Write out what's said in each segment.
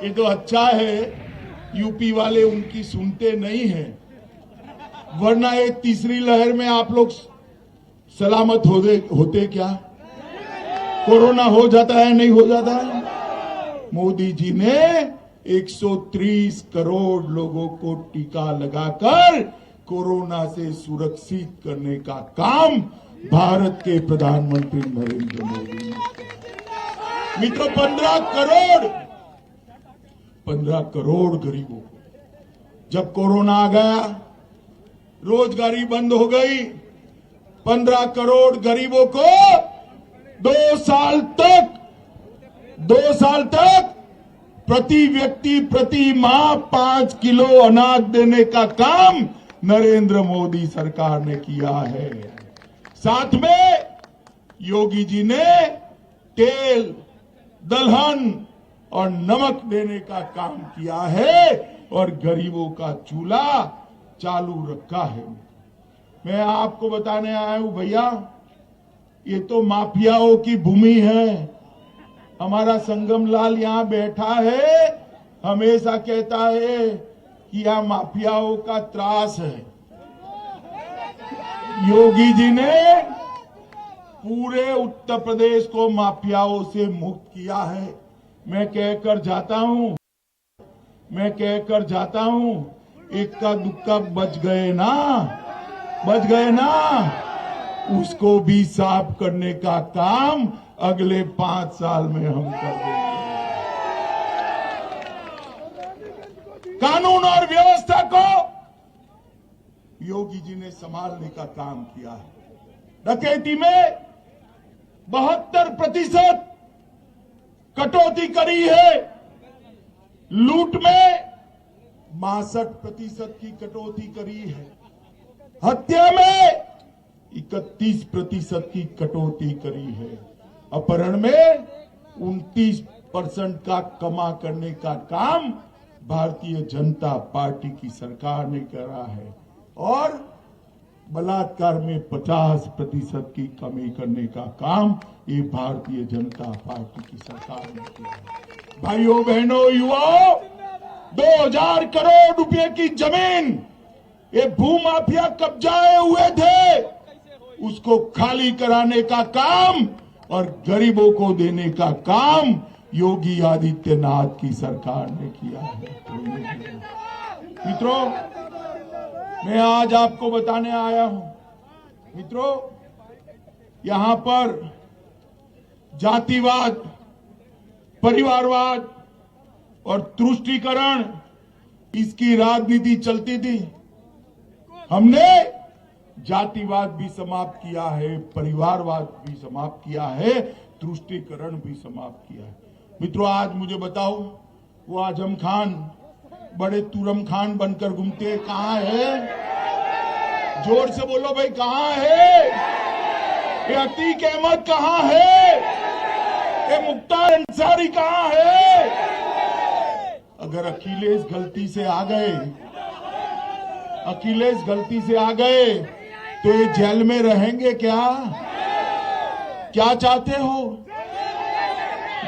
ये तो अच्छा है, यूपी वाले उनकी सुनते नहीं हैं, वरना ये तीसरी लहर में आप लोग सलामत होते क्या? कोरोना हो जाता है, नहीं हो जाता है? मोदी जी ने 130 करोड़ लोगों को टीका लगाकर कोरोना से सुरक्षित करने का काम भारत के प्रधानमंत्री नरेंद्र मोदी ने किया। मित्रों, 15 करोड़ गरीबों को जब कोरोना आ गया, रोजगारी बंद हो गई, 15 करोड़ गरीबों को 2 साल तक प्रति व्यक्ति प्रति माह 5 किलो अनाज देने का काम नरेंद्र मोदी सरकार ने किया है। साथ में योगी जी ने तेल, दलहन और नमक देने का काम किया है और गरीबों का चूल्हा चालू रखा है। मैं आपको बताने आया हूं भैया, ये तो माफियाओं की भूमि है। हमारा संगम लाल यहां बैठा है, हमेशा कहता है कि यहां माफियाओं का त्रास है। योगी जी ने पूरे उत्तर प्रदेश को माफियाओं से मुक्त किया है। मैं कहकर जाता हूं, इक्का दुक्का बच गए ना, उसको भी साफ करने का काम अगले 5 साल में हम कर देंगे। कानून और व्यवस्था को योगी जी ने संभालने का काम किया है। डकैती में 72% कटौती करी है, लूट में 62% की कटौती करी है, हत्या में 31% की कटौती करी है, अपहरण में 29% का कमा करने का काम भारतीय जनता पार्टी की सरकार ने करा है और बलात्कार में 50% की कमी करने का काम ये भारतीय जनता पार्टी की सरकार ने किया है। भाइयों बहनों युवाओं, 2000 करोड़ रुपए की जमीन ये भूमाफिया कब्जाए हुए थे, उसको खाली कराने का काम और गरीबों को देने का काम योगी आदित्यनाथ की सरकार ने किया है। मित्रों, मैं आज आपको बताने आया हूं, मित्रों, यहां पर जातिवाद, परिवारवाद और तुष्टीकरण इसकी राजनीति चलती थी। हमने जातिवाद भी समाप्त किया है, परिवारवाद भी समाप्त किया है, तुष्टीकरण भी समाप्त किया है। मित्रों, आज मुझे बताओ, वो आजम खान बड़े तुरम खान बनकर घूमते कहां है? जोर से बोलो भाई, कहां है? ये अतीक अहमद कहां है? ये मुख्तार अंसारी कहां है? अगर अखिलेश गलती से आ गए तो ये जेल में रहेंगे क्या? क्या चाहते हो?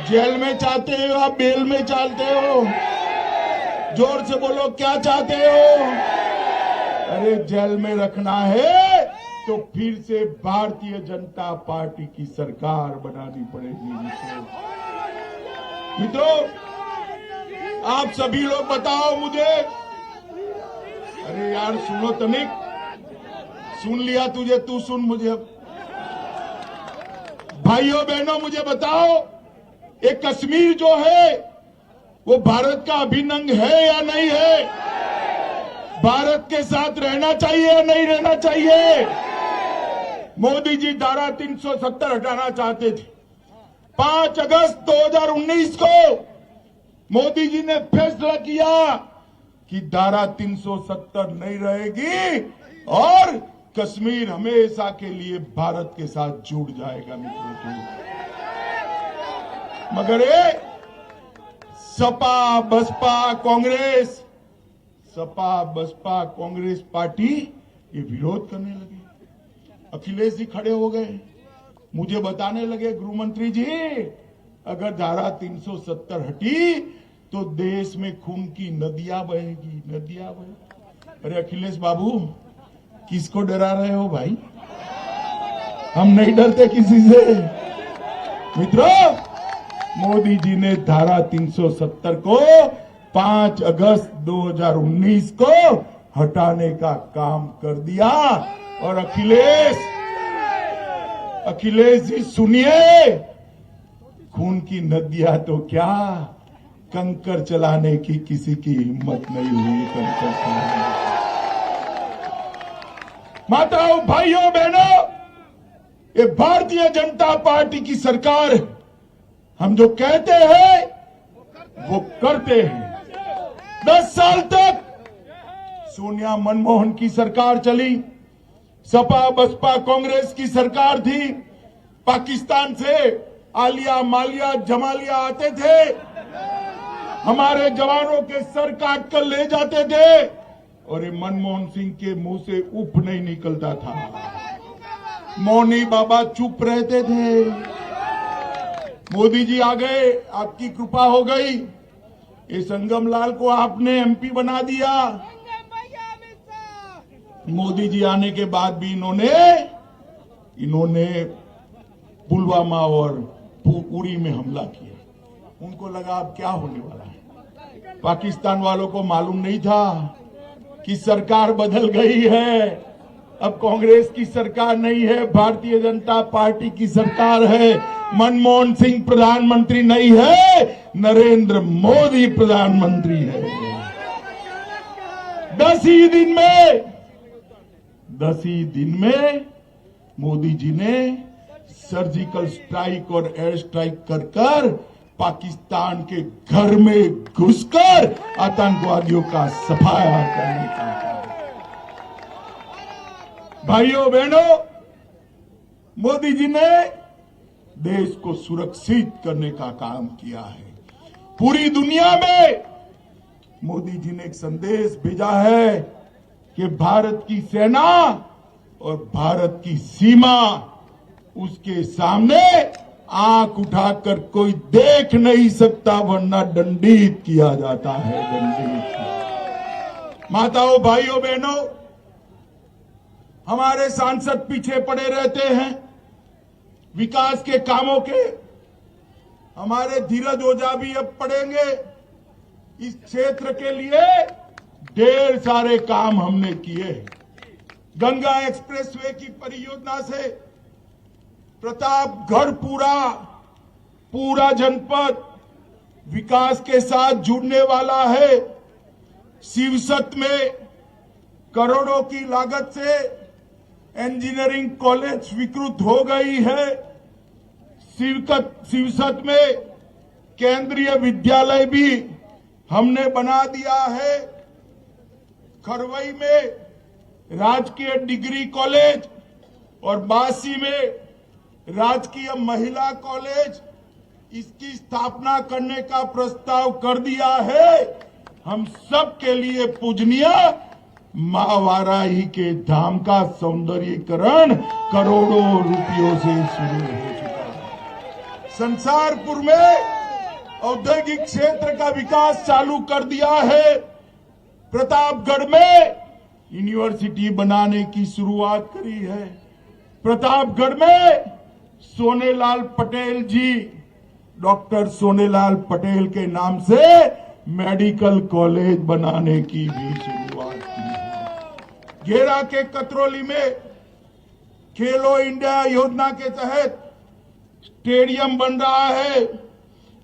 जेल में चाहते हो या बेल में चाहते हो? जोर से बोलो, क्या चाहते हो? अरे जेल में रखना है तो फिर से भारतीय जनता पार्टी की सरकार बनानी पड़ेगी। मित्रों, आप सभी लोग बताओ मुझे। अरे यार सुनो तनिक, सुन लिया तुझे, तू सुन मुझे। भाइयों बहनों, मुझे बताओ, एक कश्मीर जो है वो भारत का अभिन्न अंग है या नहीं है? भारत के साथ रहना चाहिए या नहीं रहना चाहिए? मोदी जी धारा 370 हटाना चाहते थे। 5 अगस्त 2019 को मोदी जी ने फैसला किया कि धारा 370 नहीं रहेगी और कश्मीर हमेशा के लिए भारत के साथ जुड़ जाएगा। मित्रों, मगर ये सपा बसपा कांग्रेस पार्टी ये विरोध करने लगी। अखिलेश जी खड़े हो गए, मुझे बताने लगे, गृह मंत्री जी अगर धारा 370 हटी तो देश में खून की नदियां बहेगी, नदियां बहेगी। अरे अखिलेश बाबू, किसको डरा रहे हो भाई? हम नहीं डरते किसी से। मित्रों, मोदी जी ने धारा 370 को 5 अगस्त 2019 को हटाने का काम कर दिया। और अखिलेश जी सुनिए, खून की नदियां तो क्या, कंकर चलाने की किसी की हिम्मत नहीं हुई। कंकर चलाने, माताओं, भाइयों, बहनों, ये भारतीय जनता पार्टी की सरकार, हम जो कहते हैं वो करते हैं। 10 साल तक सोनिया मनमोहन की सरकार चली, सपा बसपा कांग्रेस की सरकार थी। पाकिस्तान से आलिया मालिया जमालिया आते थे, हमारे जवानों के सर काट कर ले जाते थे, और ये मनमोहन सिंह के मुंह से उफ नहीं निकलता था। मौनी बाबा चुप रहते थे। मोदी जी आ गए, आपकी कृपा हो गई, ये संगम लाल को आपने एमपी बना दिया। मोदी जी आने के बाद भी इन्होंने पुलवामा और उरी में हमला किया। उनको लगा अब क्या होने वाला है। पाकिस्तान वालों को मालूम नहीं था कि सरकार बदल गई है। अब कांग्रेस की सरकार नहीं है, भारतीय जनता पार्टी की सरकार है। मनमोहन सिंह प्रधानमंत्री नहीं है, नरेंद्र मोदी प्रधानमंत्री है। 10 ही दिन में मोदी जी ने सर्जिकल स्ट्राइक और एयर स्ट्राइक कर पाकिस्तान के घर में घुसकर आतंकवादियों का सफाया करने का काम। भाइयों बहनों, मोदी जी ने देश को सुरक्षित करने का काम किया है। पूरी दुनिया में मोदी जी ने एक संदेश भेजा है कि भारत की सेना और भारत की सीमा, उसके सामने आंख उठाकर कोई देख नहीं सकता, वरना दंडित किया जाता है, दंडित। माताओं, भाइयों, बहनों, हमारे सांसद पीछे पड़े रहते हैं विकास के कामों के। हमारे धीरज ओझा भी अब पड़ेंगे। इस क्षेत्र के लिए ढेर सारे काम हमने किए। गंगा एक्सप्रेसवे की परियोजना से प्रतापगढ़ पूरा जनपद विकास के साथ जुड़ने वाला है। शिवसत में करोड़ों की लागत से इंजीनियरिंग कॉलेज स्वीकृत हो गई है। शिवसत में केंद्रीय विद्यालय भी हमने बना दिया है। खरवई में राजकीय डिग्री कॉलेज और बासी में राजकीय महिला कॉलेज, इसकी स्थापना करने का प्रस्ताव कर दिया है। हम सब के लिए पूजनीय मां वाराही के धाम का सौंदर्यीकरण करोड़ों रुपयों से शुरू हो चुका है। संसारपुर में औद्योगिक क्षेत्र का विकास चालू कर दिया है। प्रतापगढ़ में यूनिवर्सिटी बनाने की शुरुआत करी है। प्रतापगढ़ में सोनेलाल पटेल जी, डॉक्टर सोनेलाल पटेल के नाम से मेडिकल कॉलेज बनाने की भी शुरुआत की है। घेरा के कतरौली में खेलो इंडिया योजना के तहत स्टेडियम बन रहा है।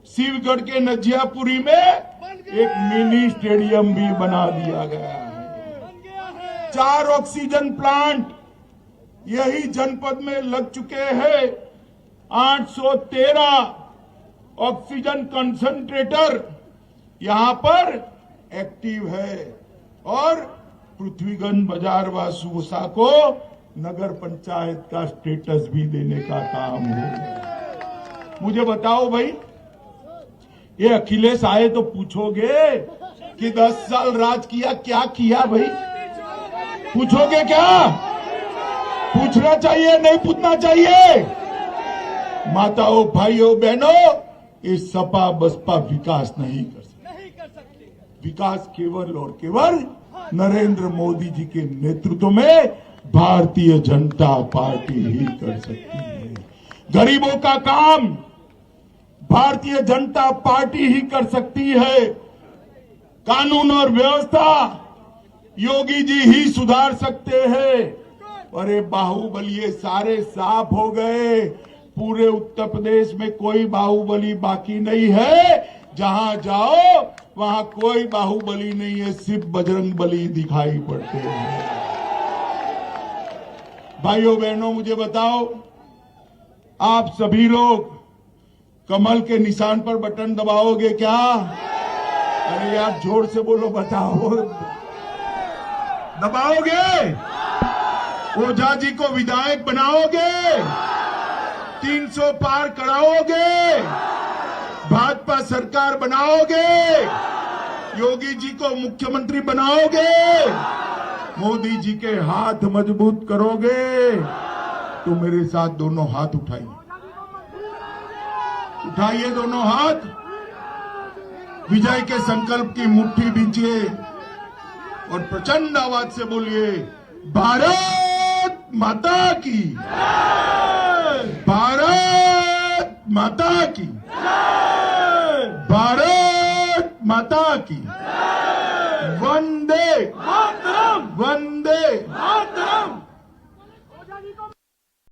शिवगढ़ के नजियापुरी में एक मिनी स्टेडियम भी बना दिया गया है। 4 ऑक्सीजन प्लांट यही जनपद में लग चुके हैं। 813 ऑक्सीजन कंसंट्रेटर यहां पर एक्टिव है और पृथ्वीगंज बाजार व सुगुसा को नगर पंचायत का स्टेटस भी देने का काम हो गया। मुझे बताओ भाई, ये अखिलेश आए तो पूछोगे कि 10 साल राज किया, क्या किया भाई? पूछोगे क्या? पूछना चाहिए, नहीं पूछना चाहिए? माताओं, भाइयों, बहनों, ये सपा बसपा विकास नहीं कर सकती। विकास केवल और केवल नरेंद्र मोदी जी के नेतृत्व में भारतीय जनता पार्टी ही कर सकती है। गरीबों का काम भारतीय जनता पार्टी ही कर सकती है। कानून और व्यवस्था योगी जी ही सुधार सकते हैं। अरे बाहुबली ये सारे साफ हो गए। पूरे उत्तर प्रदेश में कोई बाहुबली बाकी नहीं है। जहां जाओ वहां कोई बाहुबली नहीं है, सिर्फ बजरंग बली दिखाई पड़ते हैं। भाइयों बहनों, मुझे बताओ, आप सभी लोग कमल के निशान पर बटन दबाओगे क्या? अरे यार जोर से बोलो, बताओ, दबाओगे? ओझा जी को विधायक बनाओगे? 300 पार कराओगे? भाजपा सरकार बनाओगे? योगी जी को मुख्यमंत्री बनाओगे? मोदी जी के हाथ मजबूत करोगे? तो मेरे साथ दोनों हाथ उठाइए, उठाइए दोनों हाथ, विजय के संकल्प की मुट्ठी बींचिए और प्रचंड आवाज से बोलिए, भारत माता की, भारत माता की, भारत माता की।